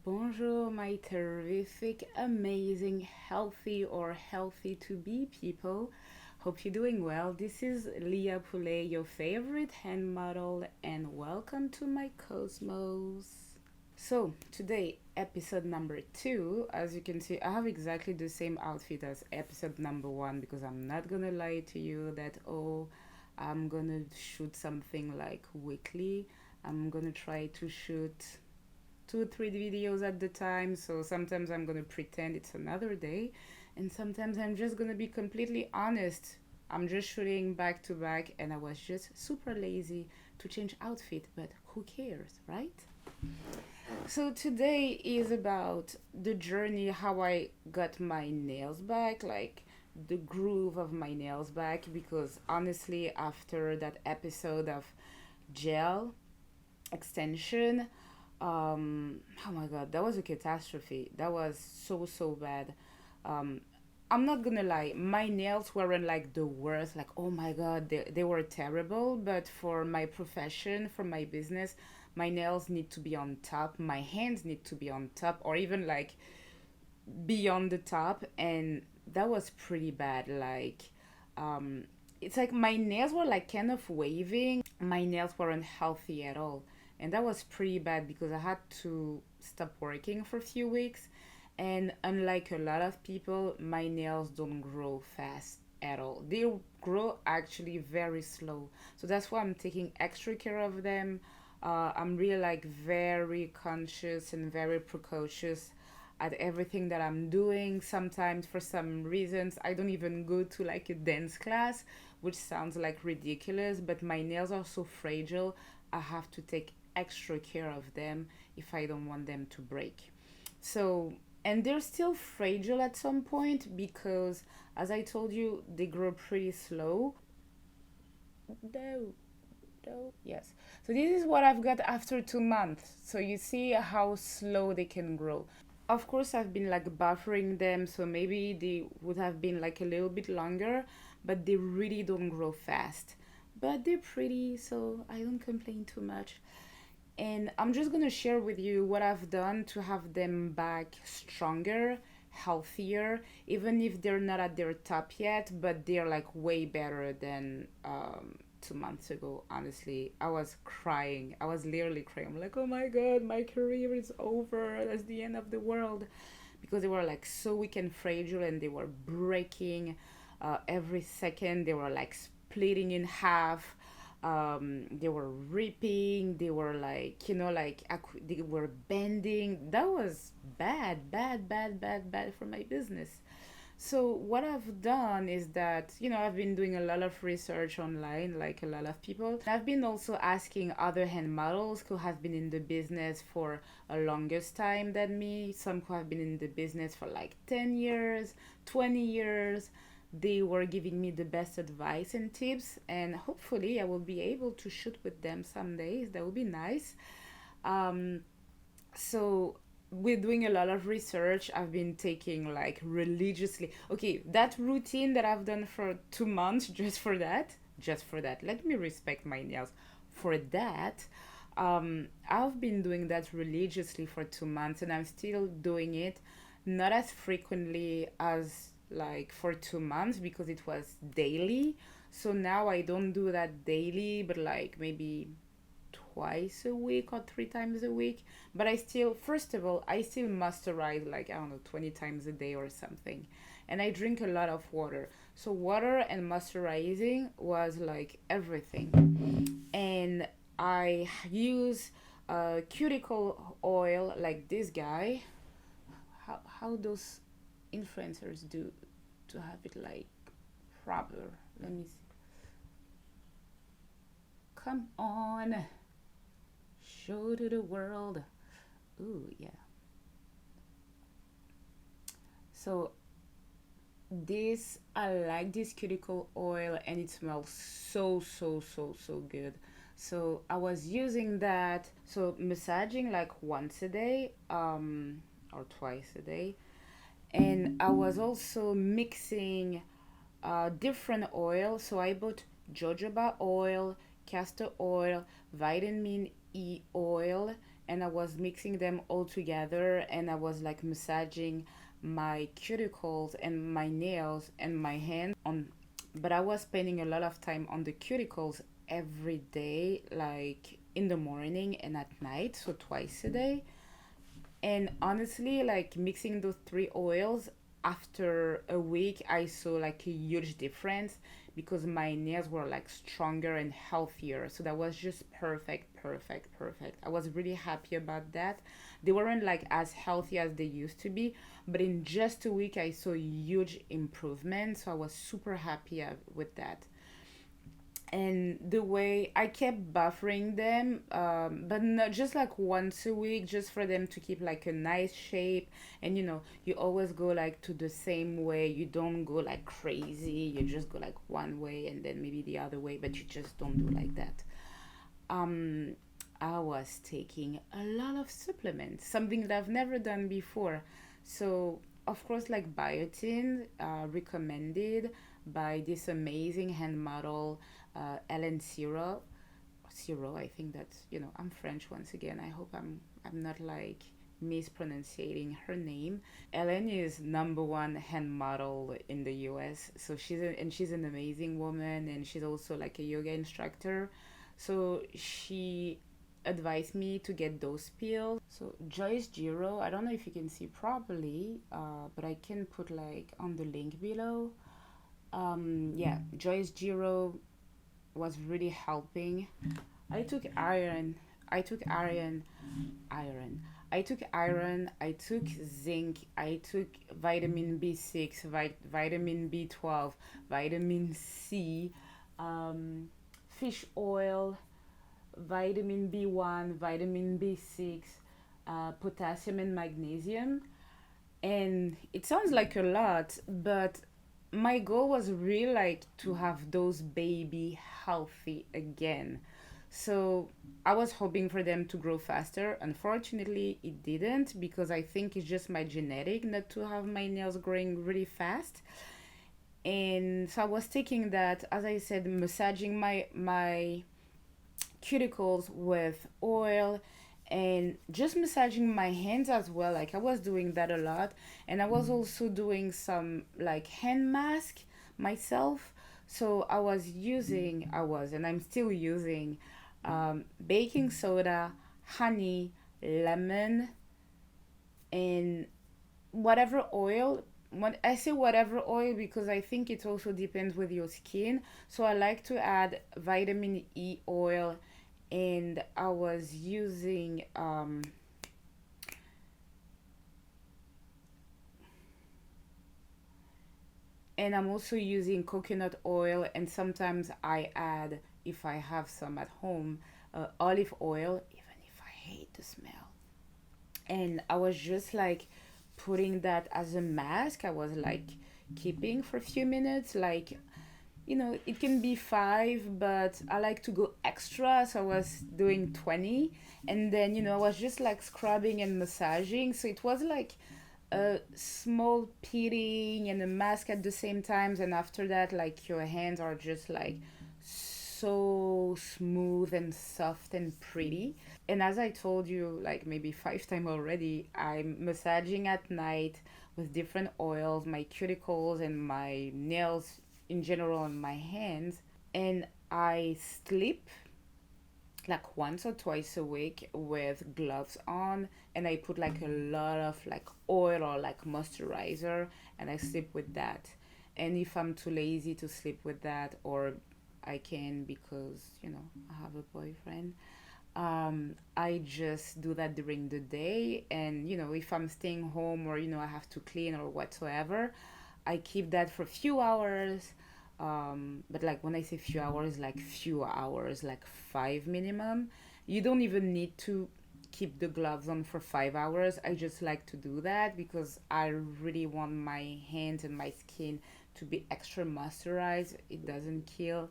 Bonjour, my terrific, amazing, healthy or healthy to be people. Hope you're doing well. This is Leah Pouleyy, your favorite hand model, and welcome to my cosmos. So, today, episode number two. As you can see, I have exactly the same outfit as episode number one because I'm not gonna lie to you that, I'm gonna shoot something like weekly. I'm gonna try to shoot 2 3 videos at the time, so sometimes I'm gonna pretend it's another day, and sometimes I'm just gonna be completely honest. I'm just shooting back to back, and I was just super lazy to change outfit, but who cares, right? So today is about the journey, how I got my nails back, like the groove of my nails back, because honestly, after that episode of gel extension, oh my god, that was a catastrophe. That was so bad. um I'm not gonna lie, my nails weren't like the worst, like oh my god, they were terrible, but for my profession, for my business, my nails need to be on top, my hands need to be on top, or even like beyond the top, and that was pretty bad. Like, um it's like my nails were like kind of waving, my nails weren't healthy at all, and that was pretty bad because I had to stop working for a few weeks. And unlike a lot of people, my nails don't grow fast at all. They grow actually very slow, so that's why I'm taking extra care of them. I'm really like very conscious and very precocious at everything that I'm doing. Sometimes, for some reasons, I don't even go to like a dance class, which sounds like ridiculous, but my nails are so fragile. I have to take extra care of them if I don't want them to break. So, and they're still fragile at some point because, as I told you, they grow pretty slow. No, no, yes. So, this is what I've got after 2 months. So, you see how slow they can grow. Of course, I've been like buffering them, so maybe they would have been like a little bit longer, but they really don't grow fast. But they're pretty, so I don't complain too much. And I'm just gonna share with you what I've done to have them back stronger, healthier, even if they're not at their top yet, but they're like way better than 2 months ago. Honestly, I was crying. I was literally crying. I'm like, oh my god, my career is over. That's the end of the world. Because they were like so weak and fragile, and they were breaking every second. They were like splitting in half. They were ripping, they were like, like they were bending. That was bad, bad, bad, bad, bad for my business. So what I've done is that, I've been doing a lot of research online, like a lot of people. I've been also asking other hand models who have been in the business for a longest time than me, some who have been in the business for like 10 years, 20 years. They were giving me the best advice and tips, and hopefully I will be able to shoot with them some days. That would be nice. Um, so we're doing a lot of research. I've been taking like religiously. Okay, that routine that I've done for 2 months, just for that. Let me respect my nails. For that, I've been doing that religiously for 2 months, and I'm still doing it, not as frequently as like for 2 months because it was daily. So now I don't do that daily, but like maybe twice a week or 3 times a week. But I still, first of all, I still moisturize like, I don't know, 20 times a day or something. And I drink a lot of water. So water and moisturizing was like everything. And I use cuticle oil like this guy. How those influencers do to have it like proper. Let me see. Come on. Show to the world. Ooh, yeah. So this, I like this cuticle oil, and it smells so good. So I was using that. So massaging like once a day, or twice a day. And I was also mixing different oil. So I bought jojoba oil, castor oil, vitamin E oil, and I was mixing them all together, and I was like massaging my cuticles and my nails and my hands on, but I was spending a lot of time on the cuticles every day, like in the morning and at night, so twice a day. And honestly, like mixing those three oils, after a week, I saw like a huge difference because my nails were like stronger and healthier. So that was just perfect, perfect, perfect. I was really happy about that. They weren't like as healthy as they used to be, but in just a week, I saw huge improvement. So I was super happy with that. And the way I kept buffering them, but not just like once a week, just for them to keep like a nice shape. And you always go like to the same way. You don't go like crazy. You just go like one way and then maybe the other way, but you just don't do like that. um I was taking a lot of supplements, something that I've never done before. So of course, like biotin, recommended by this amazing hand model, Ellen Siro. Siro, I think that's, I'm French once again. I hope I'm not like mispronouncing her name. Ellen is number one hand model in the US. So she's an amazing woman, and she's also like a yoga instructor. So she advised me to get those pills. So Joyce Giro, I don't know if you can see properly, but I can put like on the link below. Yeah, Joyce Giro was really helping. I took iron. I took iron. Iron. I took iron. I took zinc. I took vitamin B6, vitamin B12, vitamin C, fish oil, vitamin B1, vitamin B6, potassium, and magnesium. And it sounds like a lot, but my goal was really like to have those baby healthy again. So I was hoping for them to grow faster. Unfortunately, it didn't, because I think it's just my genetic not to have my nails growing really fast. And so I was taking that, as I said, massaging my cuticles with oil, and just massaging my hands as well. Like I was doing that a lot, and I was also doing some like hand mask myself. So and I'm still using, baking soda, honey, lemon, and whatever oil. When I say whatever oil, because I think it also depends with your skin. So I like to add vitamin E oil, and I was using, and I'm also using coconut oil, and sometimes I add, if I have some at home, olive oil, even if I hate the smell. And I was just like putting that as a mask. I was like keeping for a few minutes, like, it can be 5, but I like to go extra, so I was doing 20. And then, I was just like scrubbing and massaging, so it was like a small peeling and a mask at the same time. And after that, like, your hands are just like so smooth and soft and pretty. And as I told you, like maybe 5 times already, I'm massaging at night with different oils, my cuticles and my nails in general on my hands. And I sleep like once or twice a week with gloves on, and I put like a lot of like oil or like moisturizer, and I sleep with that. And if I'm too lazy to sleep with that, or I can because I have a boyfriend, I just do that during the day. And if I'm staying home, or I have to clean or whatsoever, I keep that for a few hours. But like when I say few hours, like few hours, like 5 minimum. You don't even need to keep the gloves on for 5 hours. I just like to do that because I really want my hands and my skin to be extra moisturized. It doesn't kill.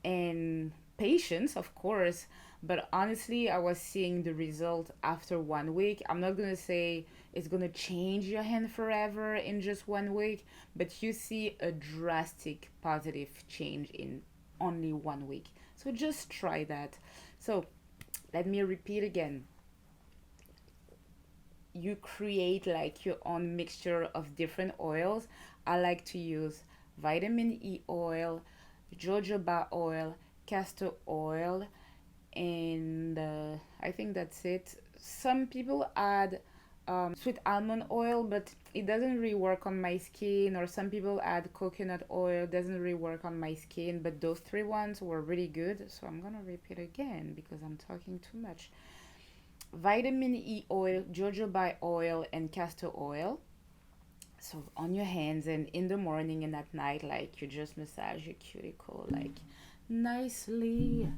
And patience, of course. But honestly, I was seeing the result after 1 week. I'm not gonna say it's gonna change your hand forever in just 1 week, but you see a drastic positive change in only 1 week. So just try that. So let me repeat again. you create like your own mixture of different oils. I like to use vitamin E oil, jojoba oil, castor oil, and I think that's it. Some people add sweet almond oil, but it doesn't really work on my skin. Or some people add coconut oil, doesn't really work on my skin. But those three ones were really good, so I'm gonna repeat again because I'm talking too much. Vitamin E oil, jojoba oil, and castor oil. So on your hands and in the morning and at night, like you just massage your cuticle like nicely,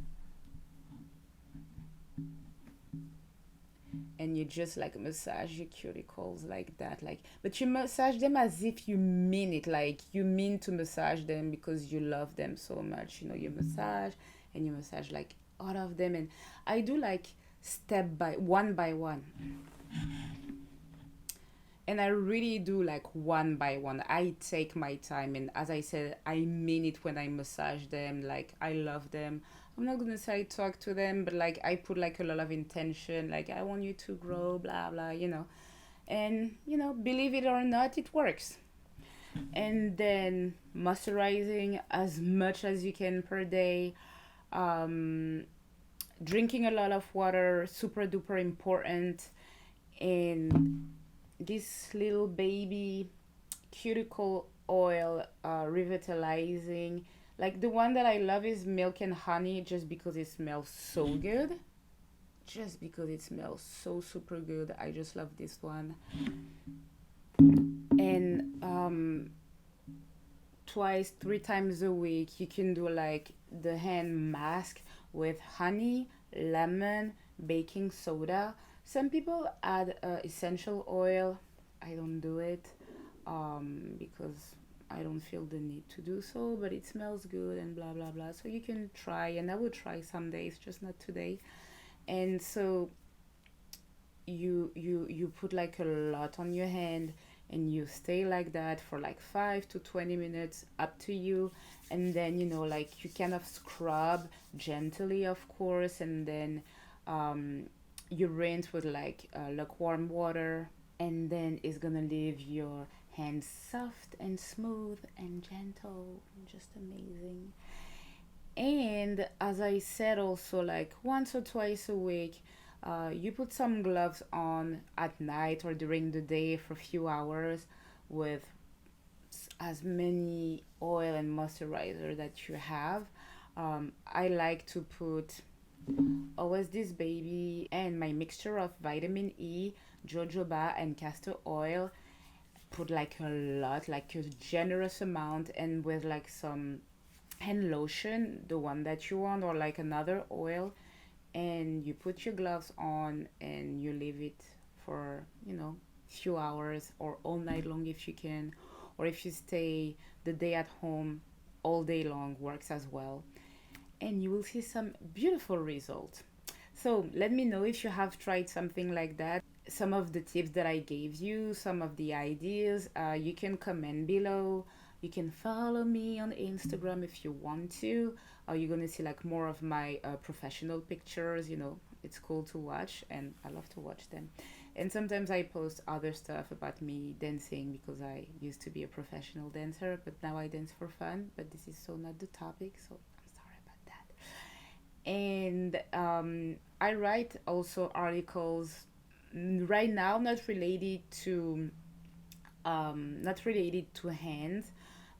and you just like massage your cuticles like that, like, but you massage them as if you mean it, like you mean to massage them because you love them so much. You massage and you massage like all of them. And I do like step by one, and I really do like one by one. I take my time, and as I said, I mean it when I massage them. Like I love them. I'm not gonna say talk to them, but like I put like a lot of intention. Like I want you to grow, blah blah. And believe it or not, it works. And then moisturizing as much as you can per day. Um, Drinking a lot of water, super duper important. And this little baby cuticle oil, revitalizing. Like the one that I love is milk and honey, just because it smells so good. Just because it smells so super good. I just love this one. And twice, three times a week, you can do like the hand mask with honey, lemon, baking soda. Some people add essential oil. I don't do it because I don't feel the need to do so, but it smells good and blah blah blah. So you can try, and I will try some days, just not today. And so you put like a lot on your hand, and you stay like that for like 5 to 20 minutes, up to you. And then like you kind of scrub gently, of course, and then you rinse with like lukewarm water, and then it's gonna leave your hands soft and smooth and gentle, just amazing. And as I said, also like once or twice a week, you put some gloves on at night or during the day for a few hours with as many oil and moisturizer that you have. I like to put always this baby and my mixture of vitamin E, jojoba, and castor oil. Put like a lot, like a generous amount, and with like some hand lotion, the one that you want, or like another oil. And you put your gloves on and you leave it for few hours or all night long if you can, or if you stay the day at home, all day long works as well. And you will see some beautiful results. So let me know if you have tried something like that. Some of the tips that I gave you, some of the ideas, you can comment below. You can follow me on Instagram if you want to. You're gonna see like more of my professional pictures. It's cool to watch, and I love to watch them. And sometimes I post other stuff about me dancing, because I used to be a professional dancer, but now I dance for fun. But this is so not the topic, so I'm sorry about that. And I write also articles right now, not related to hands,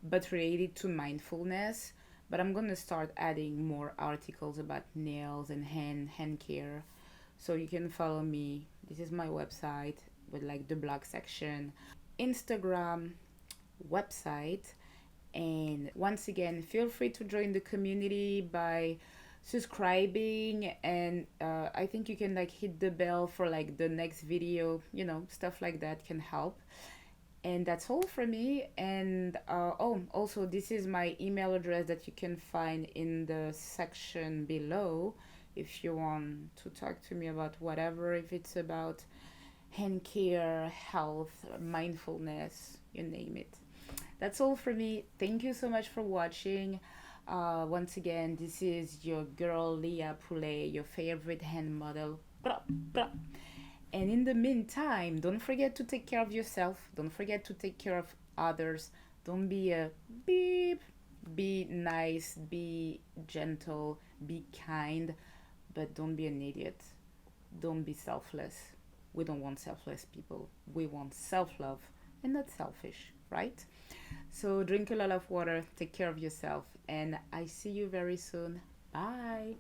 but related to mindfulness. But I'm gonna start adding more articles about nails and hand care. So you can follow me. This is my website with like the blog section, Instagram, website. And once again, feel free to join the community by subscribing, and I think you can like hit the bell for like the next video. Stuff like that can help. And that's all for me. And also, this is my email address that you can find in the section below if you want to talk to me about whatever, if it's about hand care, health, mindfulness, you name it. That's all for me. Thank you so much for watching. Once again, this is your girl Leah Pouleyy, your favorite hand model. Blah, blah. And in the meantime, don't forget to take care of yourself. Don't forget to take care of others. Don't be a beep. Be nice, be gentle, be kind, but don't be an idiot. Don't be selfless. We don't want selfless people. We want self love and not selfish, right? So drink a lot of water, take care of yourself, and I see you very soon. Bye.